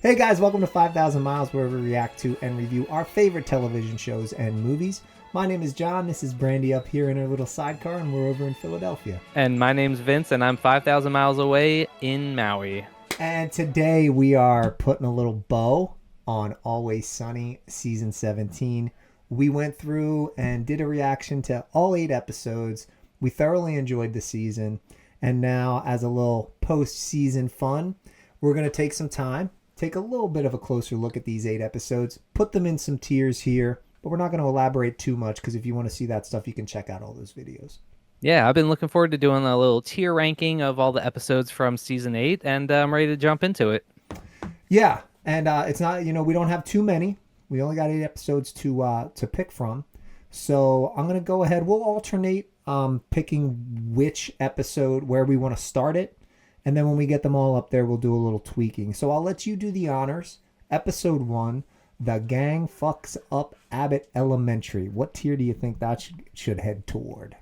Hey guys, welcome to 5,000 Miles, where we react to and review our favorite television shows and movies. My name is John, this is Brandy up here in her little sidecar, and we're over in Philadelphia. And my name's Vince, and I'm 5,000 miles away in Maui. And today we are putting a little bow on Always Sunny Season 17. We went through and did a reaction to all 8 episodes. We thoroughly enjoyed the season. And now, as a little post-season fun, we're going to take some time, take a little bit of a closer look at these 8 episodes, put them in some tiers here, but we're not going to elaborate too much because if you want to see that stuff, you can check out all those videos. Yeah, I've been looking forward to doing a little tier ranking of all the episodes from season 8, and I'm ready to jump into it. Yeah, and it's not, we don't have too many. We only got 8 episodes to pick from. So I'm going to go ahead. We'll alternate picking which episode, where we want to start it. And then when we get them all up there, we'll do a little tweaking. So I'll let you do the honors. Episode 1, The Gang Fucks Up Abbott Elementary. What tier do you think that should head toward?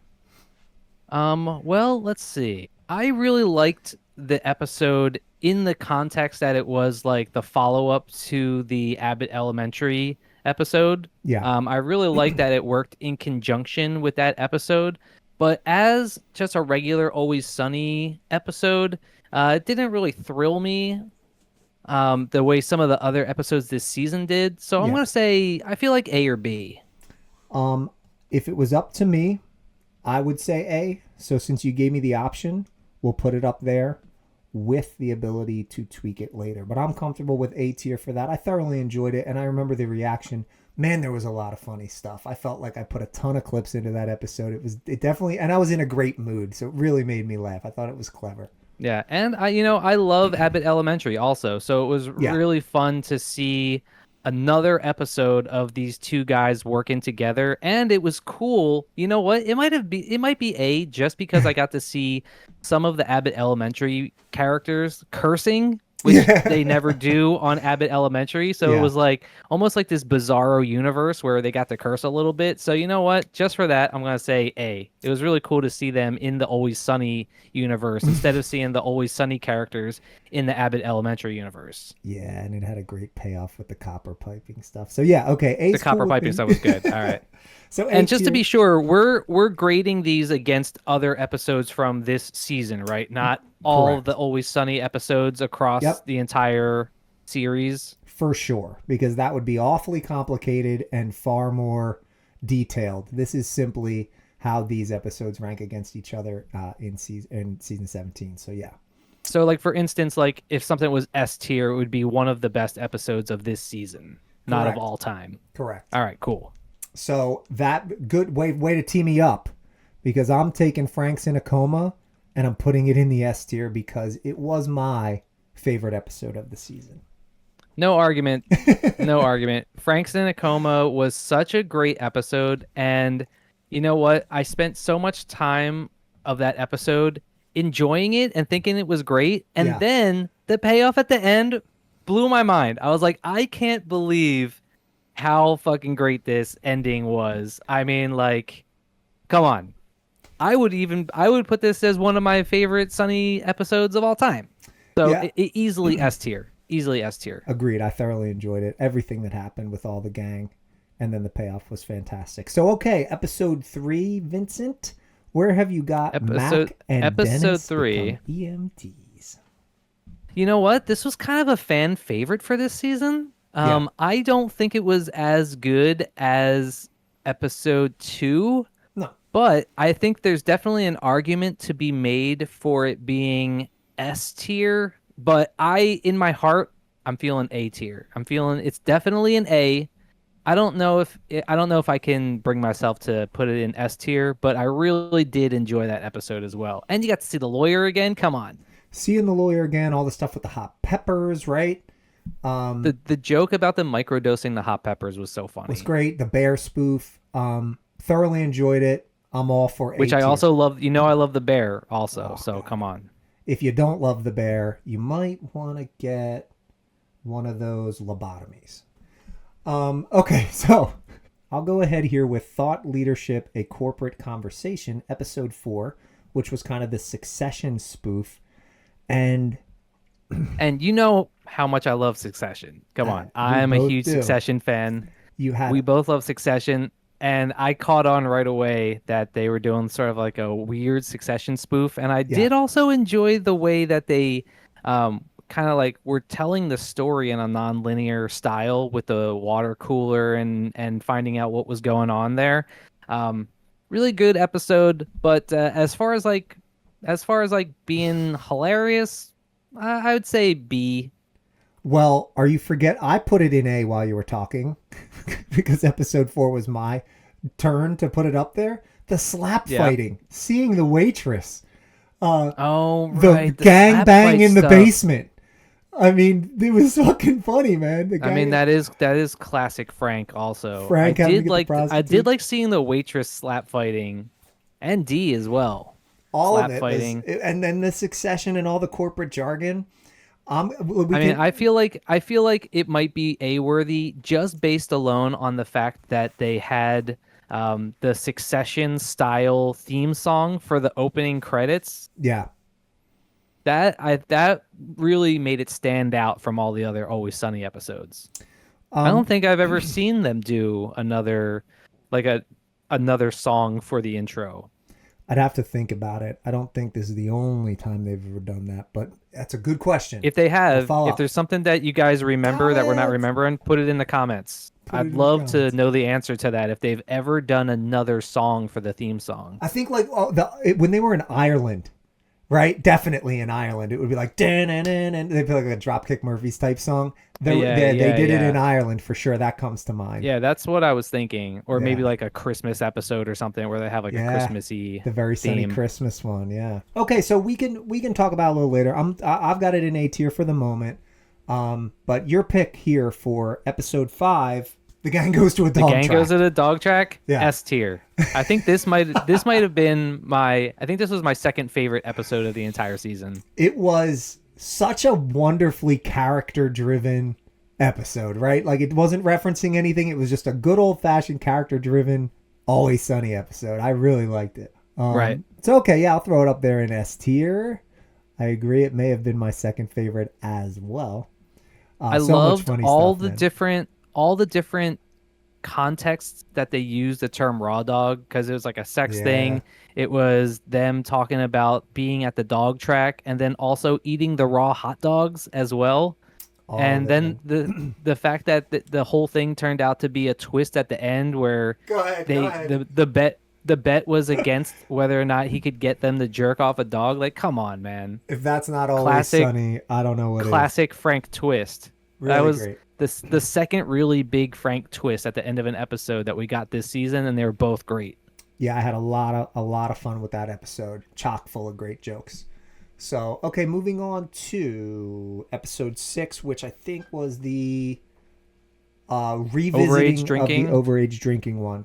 Well, let's see. I really liked the episode in the context that it was like the follow-up to the Abbott Elementary episode. Yeah. I really liked that it worked in conjunction with that episode. But as just a regular Always Sunny episode, it didn't really thrill me the way some of the other episodes this season did. So I'm Yeah. going to say I feel like A or B. If it was up to me, I would say A. So since you gave me the option, we'll put it up there with the ability to tweak it later. But I'm comfortable with A tier for that. I thoroughly enjoyed it, and I remember the reaction. Man, there was a lot of funny stuff. I felt like I put a ton of clips into that episode. It definitely, and I was in a great mood, so it really made me laugh. I thought it was clever. Yeah, and I love Abbott Elementary also. So it was really fun to see another episode of these two guys working together, and it was cool. You know what? It might be A just because I got to see some of the Abbott Elementary characters cursing, which they never do on Abbott Elementary. So it was like almost like this bizarro universe where they got to curse a little bit. So you know what? Just for that, I'm going to say A. It was really cool to see them in the Always Sunny universe instead of seeing the Always Sunny characters in the Abbott Elementary universe. Yeah, and it had a great payoff with the copper piping stuff. So yeah, okay. A's the copper cool piping stuff was good. All right. So and just to be sure, we're grading these against other episodes from this season, right? Not all of the Always Sunny episodes across the entire series. For sure, because that would be awfully complicated and far more detailed. This is simply how these episodes rank against each other in season 17. So yeah. So like for instance, like if something was S tier, it would be one of the best episodes of this season, not of all time. Correct. All right, cool. So that good way to tee me up, because I'm taking Frank's in a Coma and I'm putting it in the S tier because it was my favorite episode of the season. No argument. No argument. Frank's in a Coma was such a great episode, and you know what? I spent so much time of that episode enjoying it and thinking it was great, and then the payoff at the end blew my mind. I was like, I can't believe how fucking great this ending was. I mean, like, come on. I would put this as one of my favorite Sunny episodes of all time. So it easily S tier. Easily S tier. Agreed. I thoroughly enjoyed it. Everything that happened with all the gang, and then the payoff was fantastic. So okay, episode 3, Vincent. Where have you got Mac and episode Dennis 3 EMTs? You know what? This was kind of a fan favorite for this season. I don't think it was as good as episode 2. No. But I think there's definitely an argument to be made for it being S tier. But in my heart, I'm feeling A tier. I'm feeling it's definitely an A. I don't know if I can bring myself to put it in S tier, but I really did enjoy that episode as well. And you got to see the lawyer again. Come on. Seeing the lawyer again, all the stuff with the hot peppers, right? The joke about the microdosing the hot peppers was so funny. Was great. The bear spoof. Thoroughly enjoyed it. I'm all for A Which I tier. also love. I love the bear also. So God. Come on. If you don't love the bear, you might want to get one of those lobotomies. Okay, so I'll go ahead here with Thought Leadership, A Corporate Conversation, episode 4, which was kind of the Succession spoof. And And you know how much I love Succession. Come on. We I'm a both huge do. Succession fan. You We had both love Succession. And I caught on right away that they were doing sort of like a weird Succession spoof. And I yeah. did also enjoy the way that they kind of like were telling the story in a non-linear style with the water cooler and finding out what was going on there. Um, really good episode. But as far as like being hilarious, I would say B. Well, are you forget? I put it in A while you were talking because episode 4 was my turn to put it up there. The slap Yeah. fighting, seeing the waitress, Oh, the right. The gang slap bang fight in the stuff. basement. I mean, it was fucking funny, man. The I mean, gang, that is classic Frank also. I Frank having to did get the like I did prostitute, like seeing the waitress slap fighting and D as well. all of Slap it was, fighting. and then the Succession and all the corporate jargon. We I mean, can, I feel like it might be A-worthy just based alone on the fact that they had the Succession style theme song for the opening credits. yeah. That really made it stand out from all the other Always Sunny episodes. I Um, don't think I've ever seen them do like a another song for the intro. I'd have to think about it. I don't think this is the only time they've ever done that, but that's a good question. If they I'll have, follow if up. there's something that you guys remember that we're not Comments. remembering, put it in the comments. Put it I'd in the love to comments. know the answer to that if they've ever done another song for the theme song. I think like when they were in Ireland, right? Definitely in Ireland, it would be like dan and they'd be like a Dropkick Murphys type song. Yeah, They yeah, did it in yeah. Ireland for sure. That comes to mind. Yeah, that's what I was thinking. Or maybe Yeah, like a Christmas episode or something where they have like a yeah. Christmassy The very sunny theme. Christmas one. Yeah. Okay, so we can talk about it a little later. I've got it in A tier for the moment. But your pick here for episode 5, the gang goes to a The dog gang track. goes to the dog track. Yeah. S tier. I think this might have been my. I think this was my second favorite episode of the entire season. It was such a wonderfully character driven episode, right? Like it wasn't referencing anything. It was just a good old fashioned character driven Always Sunny episode. I really liked it. Right. So okay, yeah, I'll throw it up there in S tier. I agree. It may have been my second favorite as well. I So much loved funny all stuff, the man. different contexts that they used the term raw dog because it was like a sex Yeah. thing. It was them talking about being at the dog track and then also eating the raw hot dogs as well. All of And it, then man. the fact that the whole thing turned out to be a twist at the end where Go ahead. Go ahead. the bet was against whether or not he could get them to jerk off a dog. Like, come on, man. If that's not Always Classic Sunny, I don't know what is. classic Frank twist. That Really was great. the second really big Frank twist at the end of an episode that we got this season, and they were both great. Yeah, I had a lot of fun with that episode. Chock full of great jokes. So, okay, moving on to episode 6, which I think was the revisiting Overage drinking. of the overage drinking one.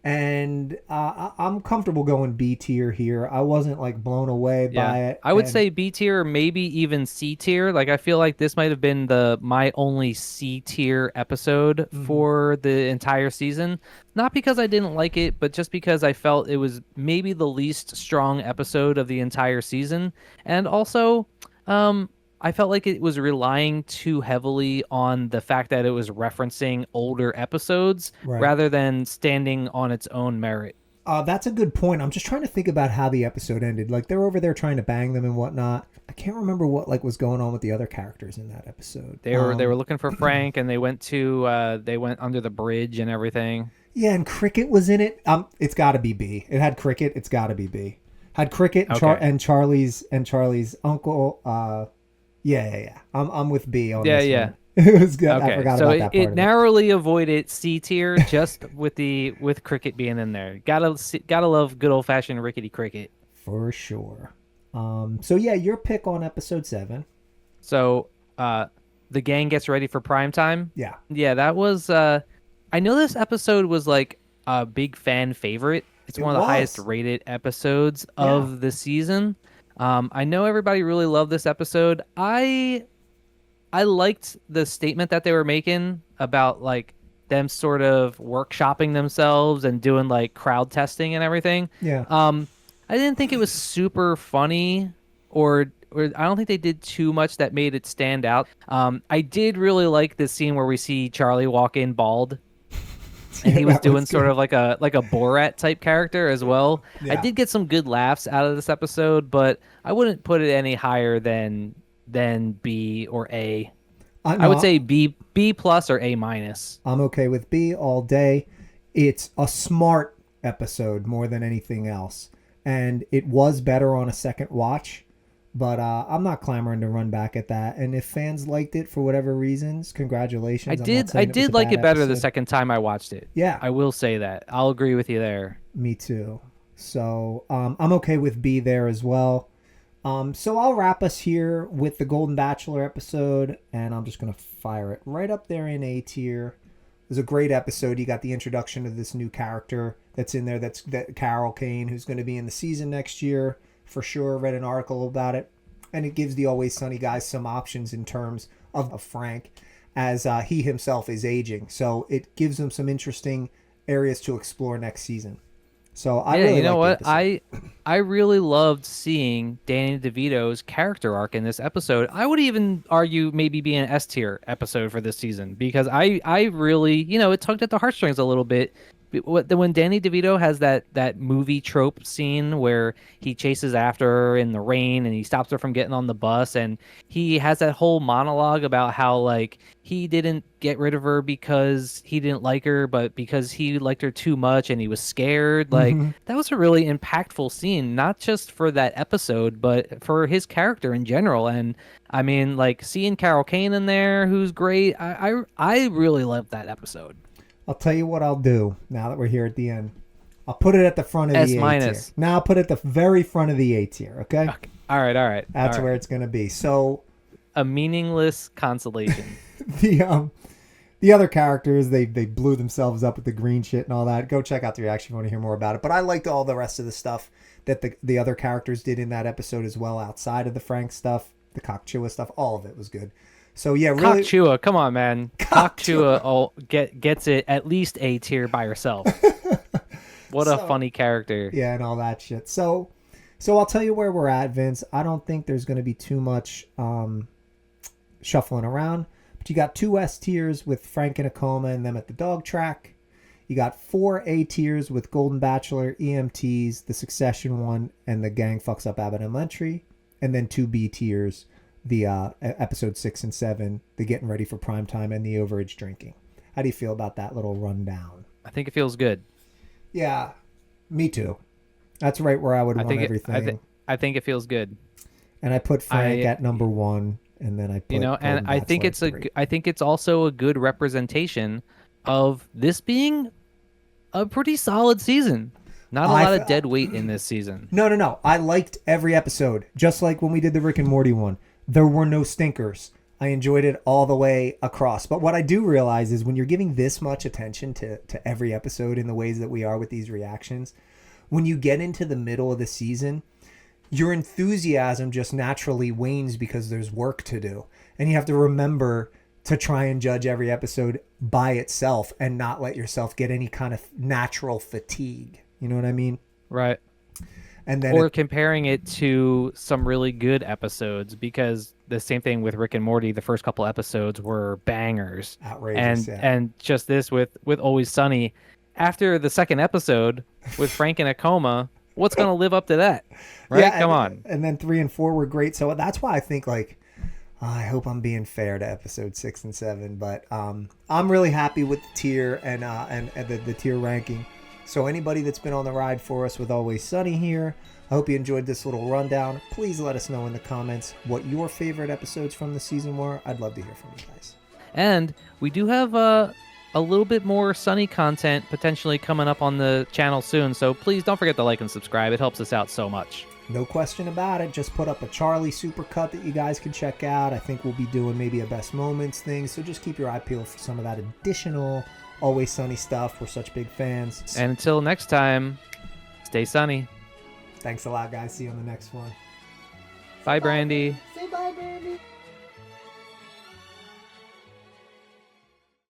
And I'm comfortable going B tier here. I wasn't like blown away Yeah, by it. I would And say B tier, or maybe even C tier. Like I feel like this might have been my only C tier episode for the entire season. Not because I didn't like it, but just because I felt it was maybe the least strong episode of the entire season, and also, I felt like it was relying too heavily on the fact that it was referencing older episodes right. rather than standing on its own merit. That's a good point. I'm just trying to think about how the episode ended. Like they're over there trying to bang them and whatnot. I can't remember what like was going on with the other characters in that episode. They were looking for Frank, and they went under the bridge and everything. Yeah, and Cricket was in it. It's got to be B. It had Cricket. It's got to be B. Had Cricket and, Okay. Charlie's uncle. Yeah. I'm with B on Yeah, this yeah. one. It was good. I Okay, forgot so about it, that part it of it. narrowly avoided C tier just with Cricket being in there. Gotta love good old fashioned rickety Cricket. For sure. So yeah, your pick on episode 7. So the gang gets ready for prime time. Yeah. Yeah, that was. I know this episode was like a big fan favorite. It's It one of the was. highest rated episodes Yeah. of the season. I know everybody really loved this episode. I liked the statement that they were making about like them sort of workshopping themselves and doing like crowd testing and everything. Yeah. I didn't think it was super funny or I don't think they did too much that made it stand out. I did really like the scene where we see Charlie walk in bald, and Yeah, he was that doing sort good. of like a Borat type character as well. I Yeah. did get some good laughs out of this episode, but I wouldn't put it any higher than B or A. I would No, say B plus or A minus. I'm okay with B all day. It's a smart episode more than anything else. And it was better on a second watch, but I'm not clamoring to run back at that. And if fans liked it for whatever reasons, congratulations. I'm not I saying it was a did like bad it better the episode. second time I watched it. Yeah, I will say that. I'll agree with you there. me too. So I'm okay with B there as well. So I'll wrap us here with the Golden Bachelor episode, and I'm just going to fire it right up there in A tier. It was a great episode. You got the introduction of this new character that's in there. That Carol Kane, who's going to be in the season next year for sure. Read an article about it, and it gives the Always Sunny guys some options in terms of Frank, as he himself is aging. So it gives them some interesting areas to explore next season. So I really You know like what? the episode. I really loved seeing Danny DeVito's character arc in this episode. I would even argue maybe be an S tier episode for this season because I really, it tugged at the heartstrings a little bit. When Danny DeVito has that movie trope scene where he chases after her in the rain and he stops her from getting on the bus, and he has that whole monologue about how like he didn't get rid of her because he didn't like her, but because he liked her too much and he was scared. Like Mm-hmm. that was a really impactful scene, not just for that episode, but for his character in general. And I mean, like seeing Carol Kane in there, who's great. I really loved that episode. I'll tell you what I'll do now that we're here at the end. I'll put it at the front of S the A tier. minus. Now I'll put it at the very front of the A tier, okay? Okay. All right, all right. That's all where right. it's going to be. So A meaningless consolation. the other characters, they blew themselves up with the green shit and all that. Go check out the reaction if you want to hear more about it. But I liked all the rest of the stuff that the other characters did in that episode as well, outside of the Frank stuff, the Cockchua stuff. All of it was good. So yeah, really. Cockchua, come on, man. Cockchua gets it at least A tier by herself. What a funny character. Yeah, and all that shit. So I'll tell you where we're at, Vince. I don't think there's going to be too much shuffling around. But you got 2 S tiers with Frank and Akoma and them at the dog track. You got 4 A tiers with Golden Bachelor, EMTs, the Succession one, and the Gang Fucks Up Abbott Elementary. And then 2 B tiers, the episode 6 and 7, the Getting Ready for Primetime, and the Overage Drinking. How do you feel about that little rundown? I think it feels good. Yeah, me too. That's right where I would want everything. I think it feels good. And I put Frank at number 1, and then I put and Golden I think Bachelor it's at 3. I think it's also a good representation of this being a pretty solid season. Not a lot of dead weight in this season. No. I liked every episode, just like when we did the Rick and Morty one. There were no stinkers. I enjoyed it all the way across. But what I do realize is when you're giving this much attention to every episode in the ways that we are with these reactions, when you get into the middle of the season, your enthusiasm just naturally wanes because there's work to do. And you have to remember to try and judge every episode by itself and not let yourself get any kind of natural fatigue. You know what I mean? Right. And then or comparing it to some really good episodes, because the same thing with Rick and Morty, the first couple episodes were bangers. Outrageous, and just this with Always Sunny, after the second episode with Frank and Akoma, what's going to live up to that? Right? Yeah, Come on. And then 3 and 4 were great. So that's why I think I hope I'm being fair to episode 6 and 7, but I'm really happy with the tier and the tier ranking. So anybody that's been on the ride for us with Always Sunny here, I hope you enjoyed this little rundown. Please let us know in the comments what your favorite episodes from the season were. I'd love to hear from you guys. And we do have a little bit more Sunny content potentially coming up on the channel soon. So please don't forget to like and subscribe. It helps us out so much. No question about it. Just put up a Charlie supercut that you guys can check out. I think we'll be doing maybe a best moments thing. So just keep your eye peeled for some of that additional Always Sunny stuff. We're such big fans. And until next time, stay sunny. Thanks a lot, guys. See you on the next one. Bye, Brandy. Say bye, Brandy.